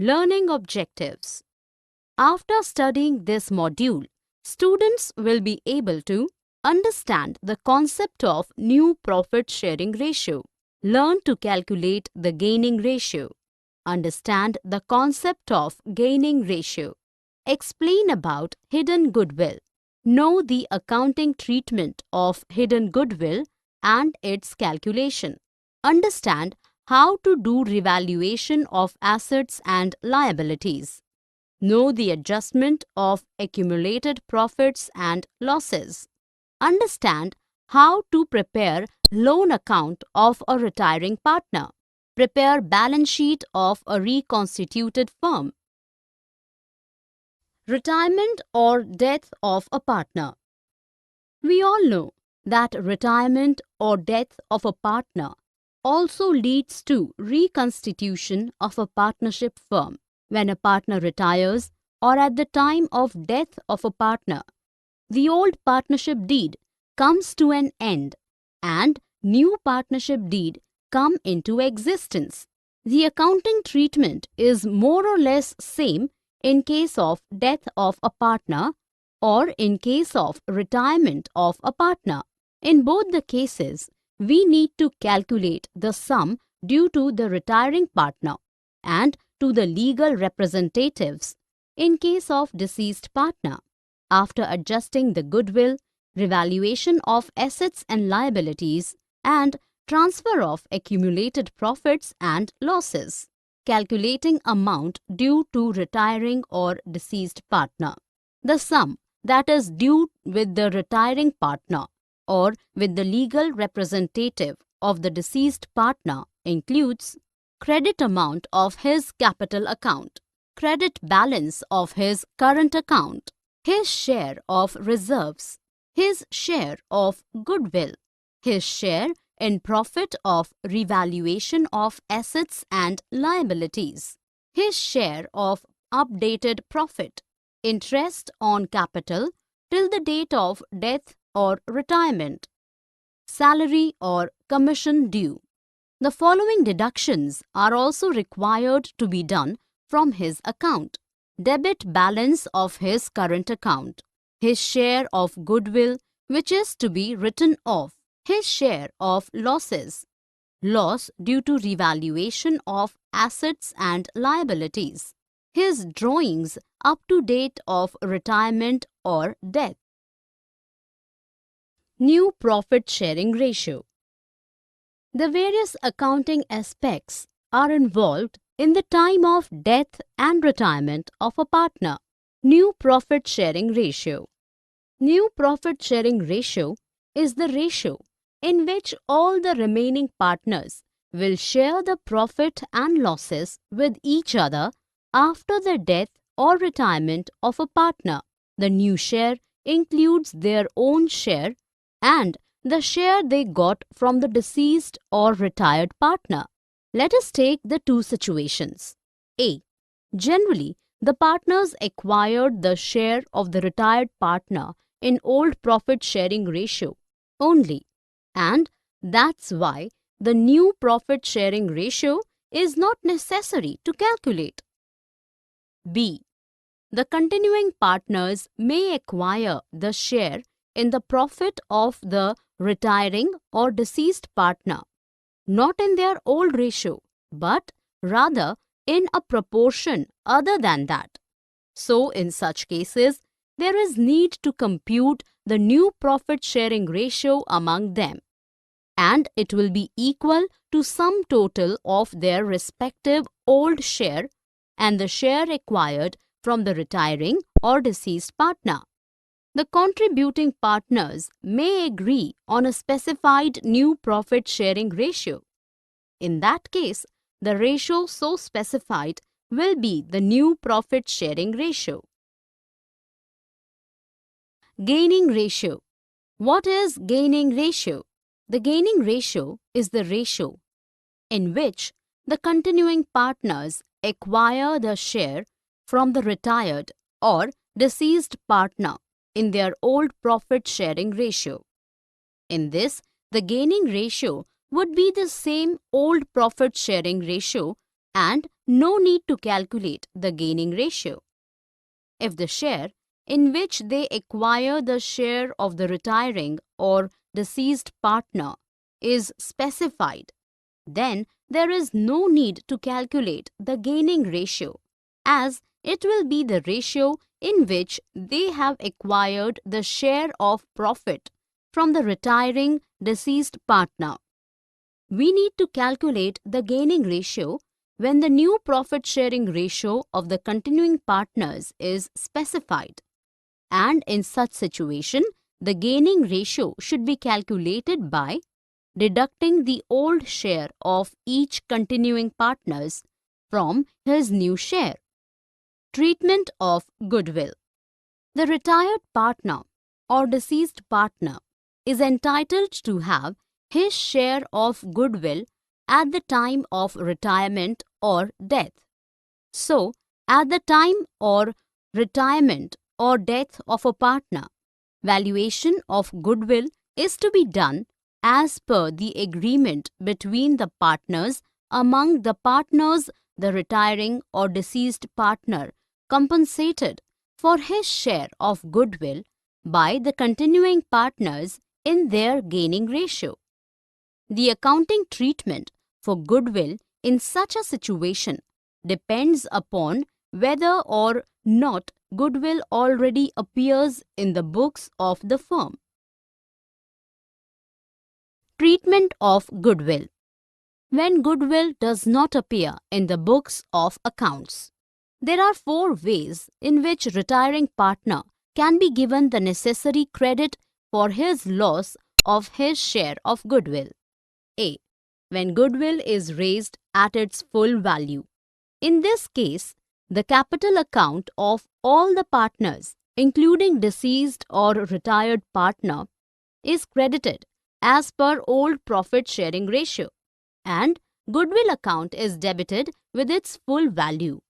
Learning objectives. After studying this module, students will be able to understand the concept of new profit sharing ratio, learn to calculate the gaining ratio, understand the concept of gaining ratio, explain about hidden goodwill, know the accounting treatment of hidden goodwill and its calculation, understand how to do revaluation of assets and liabilities, know the adjustment of accumulated profits and losses, understand how to prepare loan account of a retiring partner, prepare balance sheet of a reconstituted firm. Retirement or death of a partner. We all know that retirement or death of a partner also leads to reconstitution of a partnership firm. When a partner retires or at the time of death of a partner, the old partnership deed comes to an end and new partnership deed come into existence. The accounting treatment is more or less same in case of death of a partner or in case of retirement of a partner. In both the cases, we need to calculate the sum due to the retiring partner and to the legal representatives in case of deceased partner. After adjusting the goodwill, revaluation of assets and liabilities, and transfer of accumulated profits and losses, calculating amount due to retiring or deceased partner. The sum that is due with the retiring partner or with the legal representative of the deceased partner includes credit amount of his capital account, credit balance of his current account, his share of reserves, his share of goodwill, his share in profit of revaluation of assets and liabilities, his share of updated profit, interest on capital till the date of death or retirement, salary or commission due. The following deductions are also required to be done from his account: debit balance of his current account, his share of goodwill which is to be written off, his share of losses, loss due to revaluation of assets and liabilities, his drawings up to date of retirement or death. New profit sharing ratio. The various accounting aspects are involved in the time of death and retirement of a partner. New profit sharing ratio. New profit sharing ratio is the ratio in which all the remaining partners will share the profit and losses with each other after the death or retirement of a partner. The new share includes their own share and the share they got from the deceased or retired partner. Let us take the two situations. A. Generally, the partners acquired the share of the retired partner in old profit sharing ratio only, and that's why the new profit sharing ratio is not necessary to calculate. B. The continuing partners may acquire the share in the profit of the retiring or deceased partner, not in their old ratio, but rather in a proportion other than that. So, in such cases, there is need to compute the new profit sharing ratio among them, and it will be equal to sum total of their respective old share and the share acquired from the retiring or deceased partner. The contributing partners may agree on a specified new profit sharing ratio. In that case, the ratio so specified will be the new profit sharing ratio. Gaining ratio. What is gaining ratio? The gaining ratio is the ratio in which the continuing partners acquire the share from the retired or deceased partner in their old profit sharing ratio. In this, the gaining ratio would be the same old profit sharing ratio and no need to calculate the gaining ratio. If the share in which they acquire the share of the retiring or deceased partner is specified, then there is no need to calculate the gaining ratio, as it will be the ratio in which they have acquired the share of profit from the retiring deceased partner. We need to calculate the gaining ratio when the new profit sharing ratio of the continuing partners is specified. And in such situation, the gaining ratio should be calculated by deducting the old share of each continuing partners from his new share. Treatment of goodwill. The retired partner or deceased partner is entitled to have his share of goodwill at the time of retirement or death. So, at the time or retirement or death of a partner, valuation of goodwill is to be done as per the agreement between the partners. Among the partners, the retiring or deceased partner compensated for his share of goodwill by the continuing partners in their gaining ratio. The accounting treatment for goodwill in such a situation depends upon whether or not goodwill already appears in the books of the firm. Treatment of goodwill. When goodwill does not appear in the books of accounts, there are 4 ways in which retiring partner can be given the necessary credit for his loss of his share of goodwill. A. When goodwill is raised at its full value. In this case, the capital account of all the partners, including deceased or retired partner, is credited as per old profit sharing ratio, and goodwill account is debited with its full value.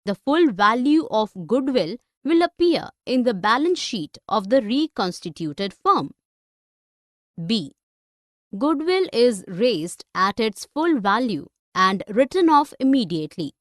The full value of goodwill will appear in the balance sheet of the reconstituted firm. B. Goodwill is raised at its full value and written off immediately.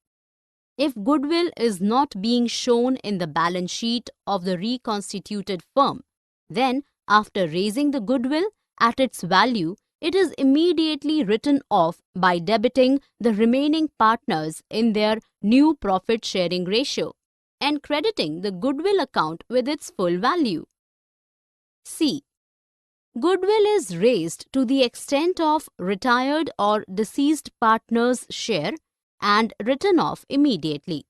If goodwill is not being shown in the balance sheet of the reconstituted firm, then after raising the goodwill at its value, it is immediately written off by debiting the remaining partners in their new profit sharing ratio and crediting the goodwill account with its full value. C. Goodwill is raised to the extent of retired or deceased partner's share and written off immediately.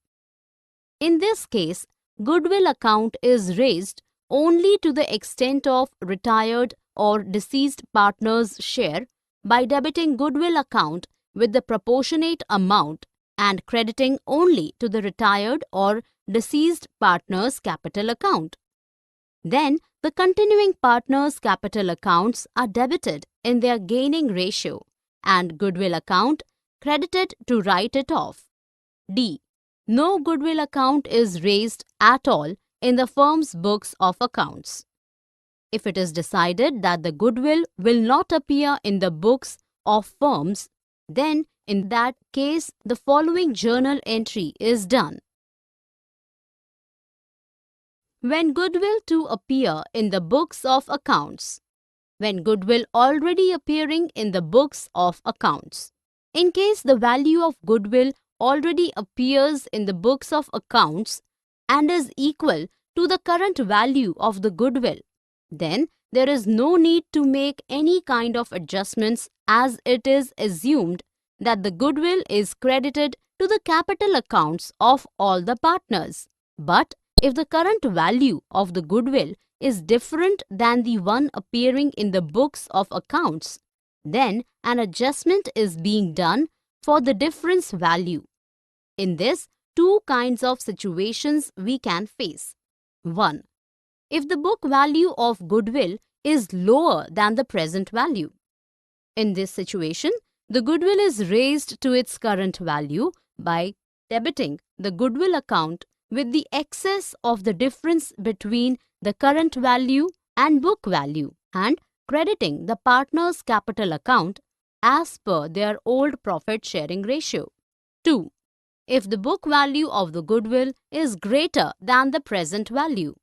In this case, goodwill account is raised only to the extent of retired or deceased partner's share by debiting goodwill account with the proportionate amount and crediting only to the retired or deceased partner's capital account. Then, the continuing partners' capital accounts are debited in their gaining ratio and goodwill account credited to write it off. D. No goodwill account is raised at all in the firm's books of accounts. If it is decided that the goodwill will not appear in the books of firms, then in that case the following journal entry is done. When goodwill to appear in the books of accounts. When goodwill already appearing in the books of accounts. In case the value of goodwill already appears in the books of accounts and is equal to the current value of the goodwill, then there is no need to make any kind of adjustments, as it is assumed that the goodwill is credited to the capital accounts of all the partners. But if the current value of the goodwill is different than the one appearing in the books of accounts, then an adjustment is being done for the difference value. In this, 2 kinds of situations we can face. 1. If the book value of goodwill is lower than the present value. In this situation, the goodwill is raised to its current value by debiting the goodwill account with the excess of the difference between the current value and book value and crediting the partner's capital account as per their old profit sharing ratio. 2. If the book value of the goodwill is greater than the present value.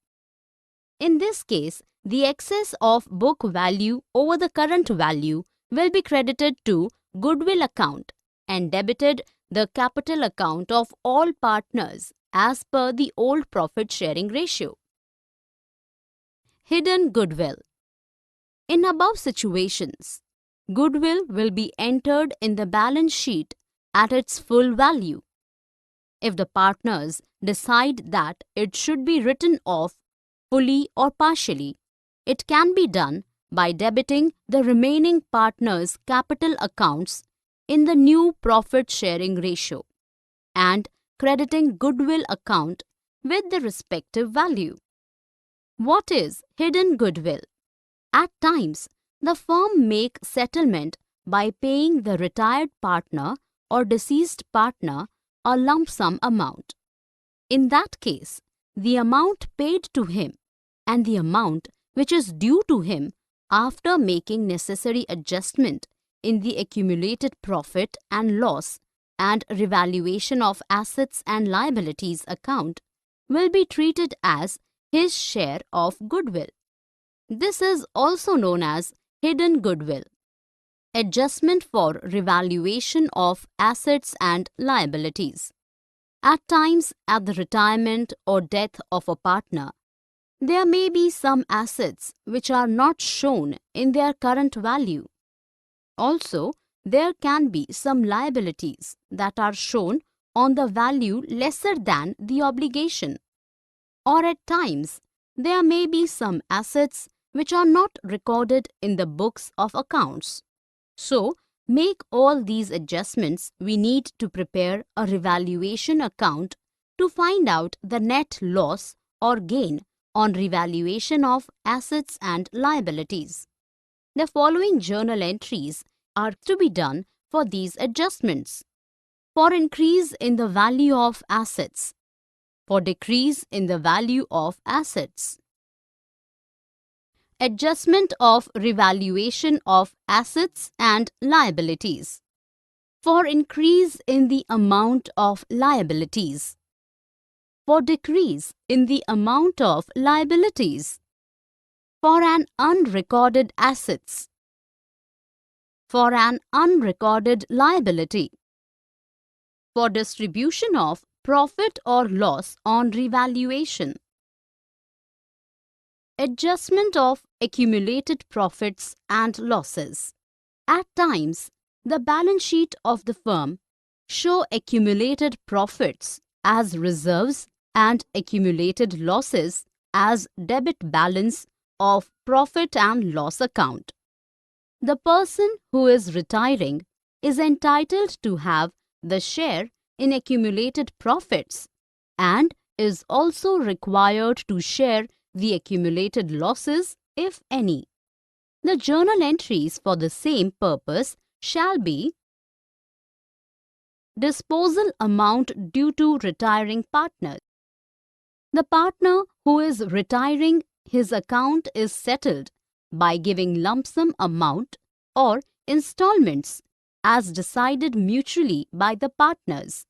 In this case, the excess of book value over the current value will be credited to goodwill account and debited the capital account of all partners as per the old profit sharing ratio. Hidden goodwill. In above situations, goodwill will be entered in the balance sheet at its full value. If the partners decide that it should be written off fully or partially, it can be done by debiting the remaining partners' capital accounts in the new profit sharing ratio and crediting goodwill account with the respective value. What is hidden goodwill? At times, the firm make settlement by paying the retired partner or deceased partner a lump sum amount. In that case, the amount paid to him and the amount which is due to him after making necessary adjustment in the accumulated profit and loss and revaluation of assets and liabilities account will be treated as his share of goodwill. This is also known as hidden goodwill. Adjustment for revaluation of assets and liabilities. At times, at the retirement or death of a partner, there may be some assets which are not shown in their current value. Also, there can be some liabilities that are shown on the value lesser than the obligation. Or at times, there may be some assets which are not recorded in the books of accounts. So, make all these adjustments, we need to prepare a revaluation account to find out the net loss or gain on revaluation of assets and liabilities. The following journal entries are to be done for these adjustments. For increase in the value of assets. For decrease in the value of assets. Adjustment of revaluation of assets and liabilities. For increase in the amount of liabilities. For decrease in the amount of liabilities. For an unrecorded assets. For an unrecorded liability. For distribution of profit or loss on revaluation. Adjustment of accumulated profits and losses. At times, the balance sheet of the firm show accumulated profits as reserves and accumulated losses as debit balance of profit and loss account. The person who is retiring is entitled to have the share in accumulated profits and is also required to share the accumulated losses, if any. The journal entries for the same purpose shall be disposal amount due to retiring partners. The partner who is retiring, his account is settled by giving lump sum amount or installments as decided mutually by the partners.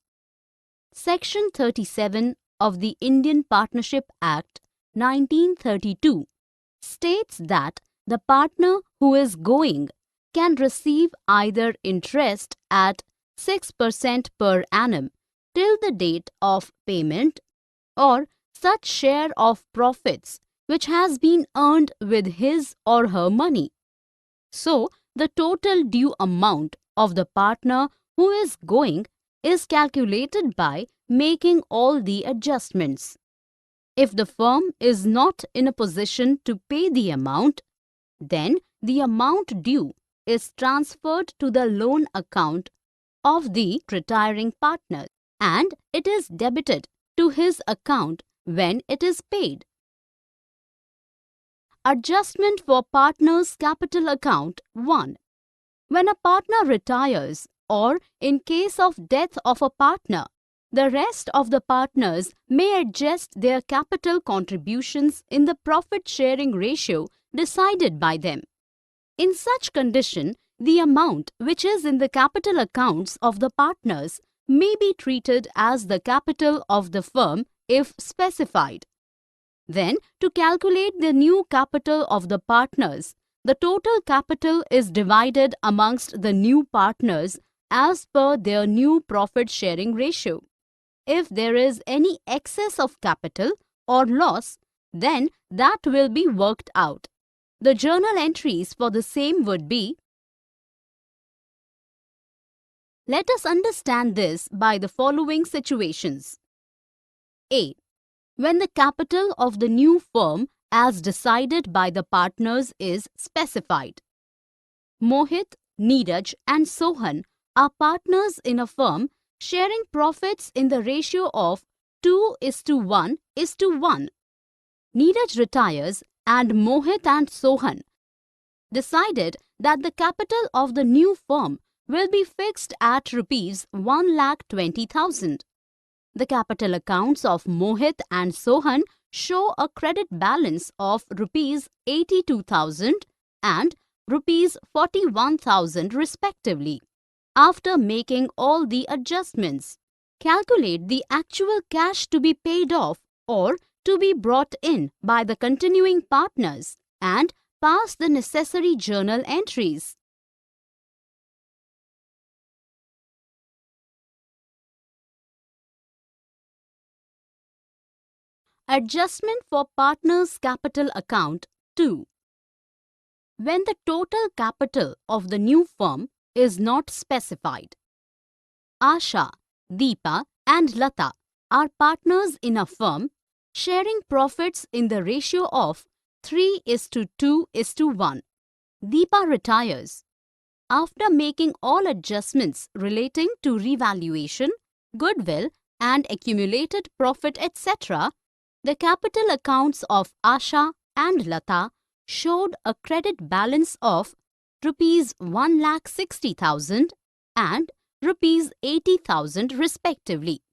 Section 37 of the Indian Partnership Act 1932 states that the partner who is going can receive either interest at 6% per annum till the date of payment or such share of profits which has been earned with his or her money. So, the total due amount of the partner who is going is calculated by making all the adjustments. If the firm is not in a position to pay the amount, then the amount due is transferred to the loan account of the retiring partner and it is debited to his account when it is paid. Adjustment for partner's capital account 1. When a partner retires or in case of death of a partner, the rest of the partners may adjust their capital contributions in the profit sharing ratio decided by them. In such condition, the amount which is in the capital accounts of the partners may be treated as the capital of the firm if specified. Then, to calculate the new capital of the partners, the total capital is divided amongst the new partners as per their new profit-sharing ratio. If there is any excess of capital or loss, then that will be worked out. The journal entries for the same would be. Let us understand this by the following situations. A. When the capital of the new firm as decided by the partners is specified. Mohit, Neeraj and Sohan are partners in a firm sharing profits in the ratio of 2:1:1. Neeraj retires and Mohit and Sohan decided that the capital of the new firm will be fixed at rupees 1,20,000. The capital accounts of Mohit and Sohan show a credit balance of rupees 82,000 and rupees 41,000 respectively. After making all the adjustments, calculate the actual cash to be paid off or to be brought in by the continuing partners and pass the necessary journal entries. Adjustment for Partners Capital Account 2. When the total capital of the new firm is not specified. Asha, Deepa and Lata are partners in a firm sharing profits in the ratio of 3:2:1. Deepa retires. After making all adjustments relating to revaluation, goodwill and accumulated profit etc., the capital accounts of Asha and Lata showed a credit balance of rupees 1,60,000 and rupees 80,000 respectively.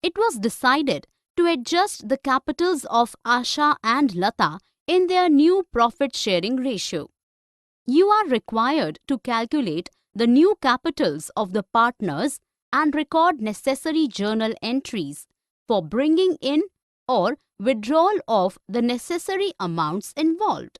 It was decided to adjust the capitals of Asha and Lata in their new profit-sharing ratio. You are required to calculate the new capitals of the partners and record necessary journal entries for bringing in or withdrawal of the necessary amounts involved.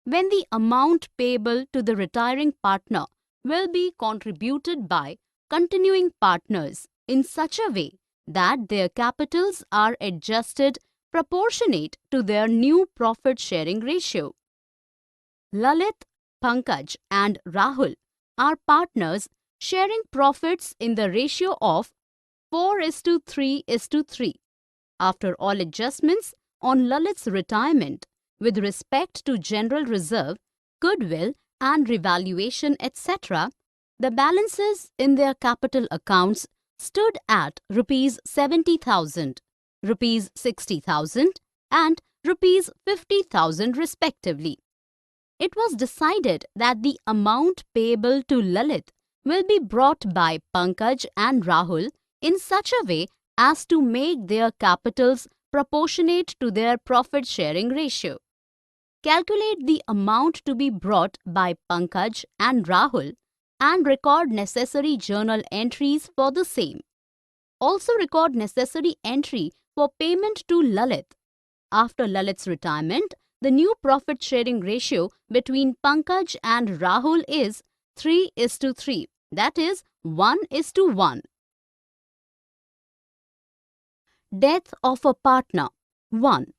When the amount payable to the retiring partner will be contributed by continuing partners in such a way that their capitals are adjusted proportionate to their new profit-sharing ratio. Lalit, Pankaj and Rahul are partners sharing profits in the ratio of 4:3:3. After all adjustments on Lalit's retirement with respect to general reserve, goodwill and revaluation etc., the balances in their capital accounts stood at rupees 70,000, rupees 60,000 and rupees 50,000 respectively. It was decided that the amount payable to Lalit will be brought by Pankaj and Rahul in such a way as to make their capitals proportionate to their profit-sharing ratio. Calculate the amount to be brought by Pankaj and Rahul and record necessary journal entries for the same. Also record necessary entry for payment to Lalit. After Lalit's retirement, the new profit-sharing ratio between Pankaj and Rahul is 3:3, that is 1:1. Death of a partner 1.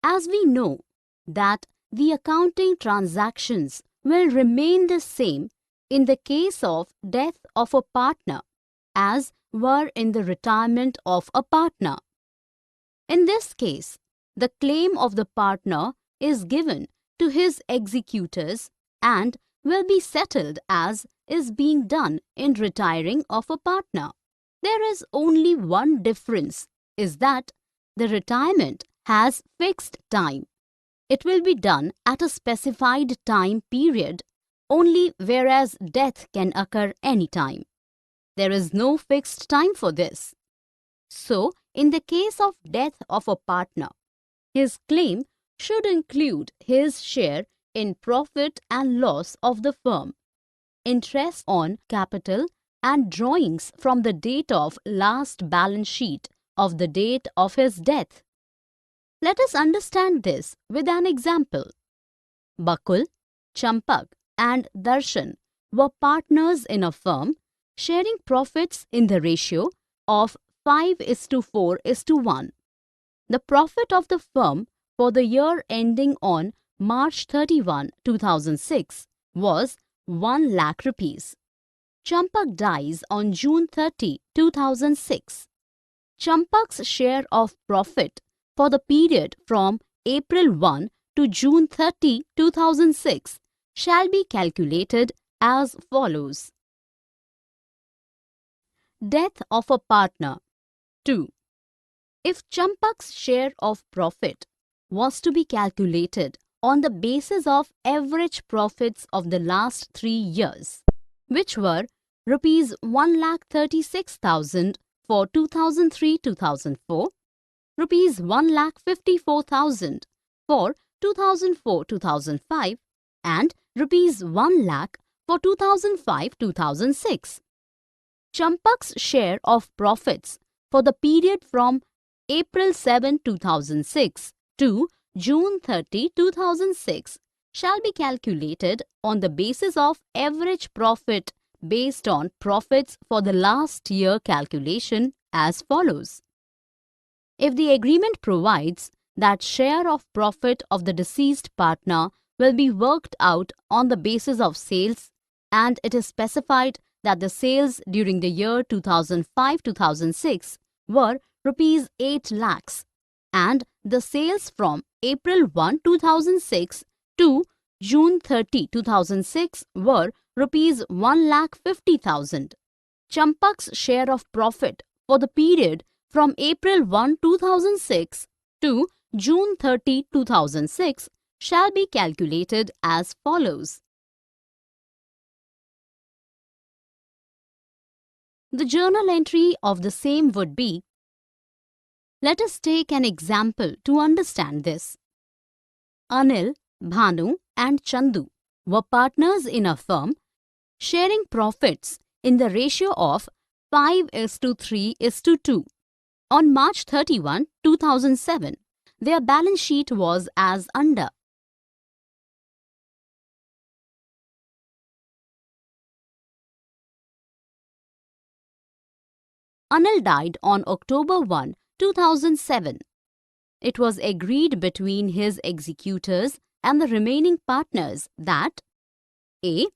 As we know that the accounting transactions will remain the same in the case of death of a partner as were in the retirement of a partner. In this case, the claim of the partner is given to his executors and will be settled as is being done in retiring of a partner. There is only one difference, is that the retirement has fixed time. It will be done at a specified time period only, whereas death can occur anytime. There is no fixed time for this. So, in the case of death of a partner, his claim should include his share in profit and loss of the firm. interest on capital and drawings from the date of last balance sheet of the date of his death. Let us understand this with an example. Bakul, Champak and Darshan were partners in a firm, sharing profits in the ratio of 5:4:1. The profit of the firm for the year ending on March 31, 2006 was 1 lakh rupees. Champak dies on June 30, 2006. Champak's share of profit for the period from April 1 to June 30, 2006 shall be calculated as follows. Death of a partner. 2. If Champak's share of profit was to be calculated on the basis of average profits of the last 3 years, which were Rs 1,36,000 for 2003-2004, Rs 1,54,000 for 2004-2005 and Rs 1 lakh for 2005-2006. Champak's share of profits for the period from April 7, 2006 to June 30, 2006 shall be calculated on the basis of average profit based on profits for the last year calculation as follows. If the agreement provides that share of profit of the deceased partner will be worked out on the basis of sales and it is specified that the sales during the year 2005-2006 were Rs 8 lakhs and the sales from April 1, 2006 to June 30, 2006 were Rs 1,50,000. Champak's share of profit for the period from April 1, 2006 to June 30, 2006 shall be calculated as follows. The journal entry of the same would be. Let us take an example to understand this. Anil, Bhanu and Chandu were partners in a firm, sharing profits in the ratio of 5:3:2. On March 31, 2007, their balance sheet was as under. Anil died on October 1, 2007. It was agreed between his executors and the remaining partners that A.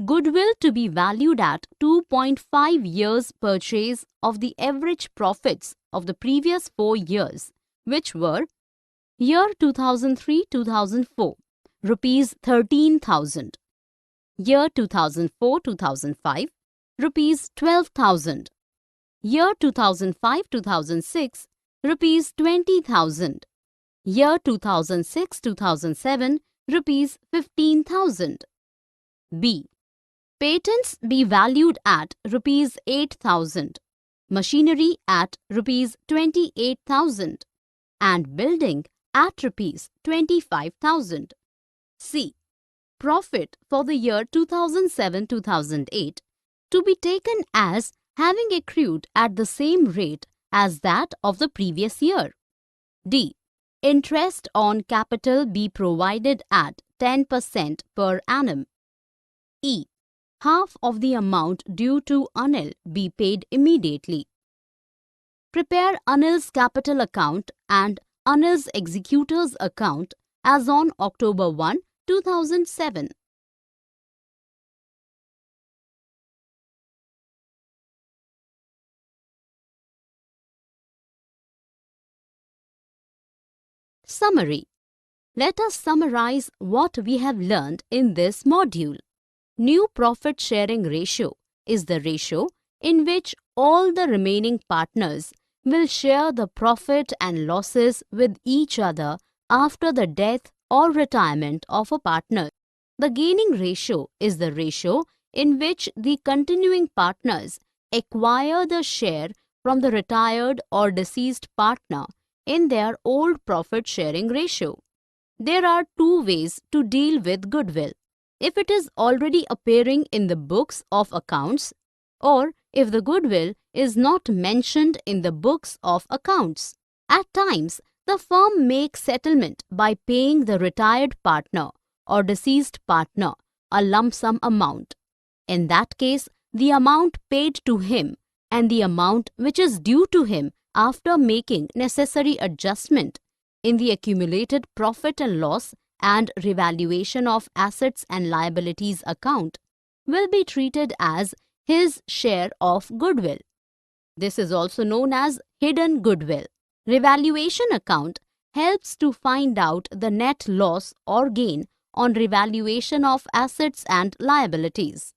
Goodwill to be valued at 2.5 years purchase of the average profits of the previous 4 years, which were year 2003-2004, Rs 13,000, year 2004-2005, Rs 12,000, year 2005-2006, Rs 20,000, year 2006-2007, Rs 15,000. B. Patents be valued at Rs 8,000, machinery at Rs 28,000 and building at Rs 25,000. C. Profit for the year 2007-2008 to be taken as having accrued at the same rate as that of the previous year. D. Interest on capital be provided at 10% per annum. E. Half of the amount due to Anil be paid immediately. Prepare Anil's capital account and Anil's executor's account as on October 1, 2007. Summary. Let us summarize what we have learned in this module. New profit sharing ratio is the ratio in which all the remaining partners will share the profit and losses with each other after the death or retirement of a partner. The gaining ratio is the ratio in which the continuing partners acquire the share from the retired or deceased partner in their old profit sharing ratio. There are two ways to deal with goodwill. if it is already appearing in the books of accounts or if the goodwill is not mentioned in the books of accounts. At times, the firm makes settlement by paying the retired partner or deceased partner a lump sum amount. In that case, the amount paid to him and the amount which is due to him after making necessary adjustment in the accumulated profit and loss and revaluation of assets and liabilities account will be treated as his share of goodwill. This is also known as hidden goodwill. Revaluation account helps to find out the net loss or gain on revaluation of assets and liabilities.